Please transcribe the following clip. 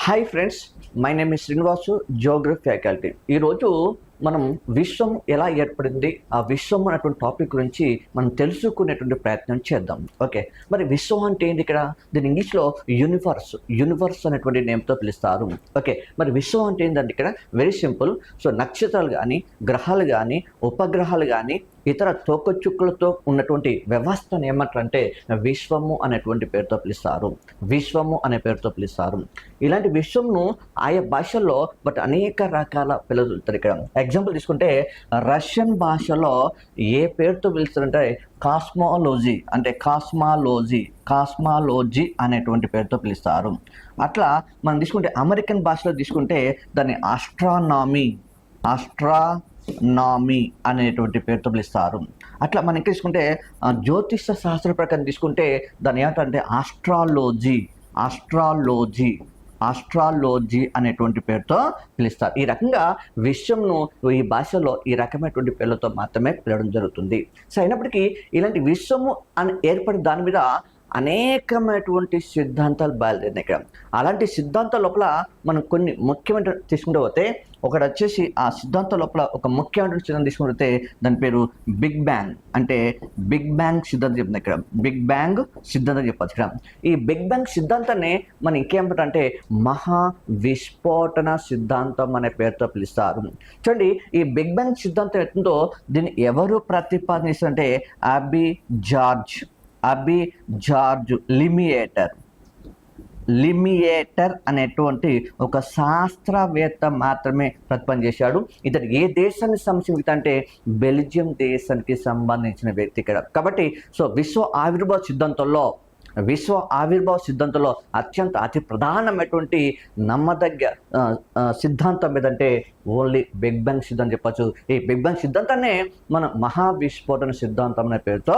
Hi friends, my name is Srinivasu, geography faculty. ఈరోజు మనం విశ్వం ఎలా ఏర్పడింది, ఆ విశ్వం అనేటువంటి టాపిక్ గురించి మనం తెలుసుకునేటువంటి ప్రయత్నం చేద్దాం. ఓకే, మరి విశ్వం అంటే ఏంటి? ఇక్కడ దీని ఇంగ్లీష్లో యూనివర్స్ అనేటువంటి నేమ్తో పిలుస్తారు. ఓకే, మరి విశ్వం అంటే ఏంటంటే ఇక్కడ వెరీ సింపుల్. సో నక్షత్రాలు కానీ, గ్రహాలు కానీ, ఉపగ్రహాలు కానీ, ఇతర తోకచుక్కులతో ఉన్నటువంటి వ్యవస్థను ఏమంటారంటే విశ్వము అనేటువంటి పేరుతో పిలుస్తారు. విశ్వము అనే పేరుతో పిలుస్తారు. ఇలాంటి విశ్వంను ఆయా భాషల్లో అనేక రకాల పిలుస్తారు. ఇక్కడ ఎగ్జాంపుల్ తీసుకుంటే రష్యన్ భాషలో ఏ పేరుతో పిలుస్తారంటే కాస్మాలజీ, అంటే కాస్మాలజీ అనేటువంటి పేరుతో పిలుస్తారు. అట్లా మనం తీసుకుంటే అమెరికన్ భాషలో తీసుకుంటే దాన్ని ఆస్ట్రానామీ అనేటువంటి పేరుతో పిలుస్తారు. అట్లా మనం ఇంకా తీసుకుంటే జ్యోతిష శాస్త్ర ప్రకారం తీసుకుంటే దాన్ని ఏమంటారంటే ఆస్ట్రాలజీ అనేటువంటి పేరుతో పిలుస్తారు. ఈ రకంగా విశ్వంను ఈ భాషలో ఈ రకమైనటువంటి పేర్లతో మాత్రమే పిలవడం జరుగుతుంది. సో అయినప్పటికీ ఇలాంటి విశ్వము అని ఏర్పడిన దాని మీద అనేకమైనటువంటి సిద్ధాంతాలు బయలుదేరినాయి. ఇక్కడ అలాంటి సిద్ధాంతాల లోపల మనం కొన్ని ముఖ్యమైన తీసుకుంటూ పోతే ఒకటి వచ్చేసి ఆ సిద్ధాంతం లోపల ఒక ముఖ్యమైన సిద్ధాంతం తీసుకుంటే దాని పేరు బిగ్ బ్యాంగ్, అంటే బిగ్ బ్యాంగ్ సిద్ధాంతం చెప్తుంది. ఇక్కడ బిగ్ బ్యాంగ్ సిద్ధాంతం చెప్పచ్చు. ఇక్కడ ఈ బిగ్ బ్యాంగ్ సిద్ధాంతాన్ని మనం ఇంకేమంటారంటే మహా విస్ఫోటన సిద్ధాంతం అనే పేరుతో పిలుస్తారు. చూడండి, ఈ బిగ్ బ్యాంగ్ సిద్ధాంతం ఎట్టుందో దీన్ని ఎవరు ప్రతిపాదిస్తారంటే అబి జార్జ్ లిమియేటర్ అనేటువంటి ఒక శాస్త్రవేత్త మాత్రమే ప్రతిపాదన చేశాడు. ఇతడు ఏ దేశానికి సంబంధించిన అంటే బెల్జియం దేశానికి సంబంధించిన వ్యక్తి ఇక్కడ. కాబట్టి సో విశ్వ ఆవిర్భావ సిద్ధాంతంలో అతి ప్రధానమైనటువంటి నమ్మదగ్గ సిద్ధాంతం ఏదంటే ఓన్లీ బిగ్ బ్యాంగ్ సిద్ధాంతం చెప్పచ్చు. ఈ బిగ్ బ్యాంగ్ సిద్ధాంతాన్ని మనం మహావిస్ఫోటన సిద్ధాంతం అనే పేరుతో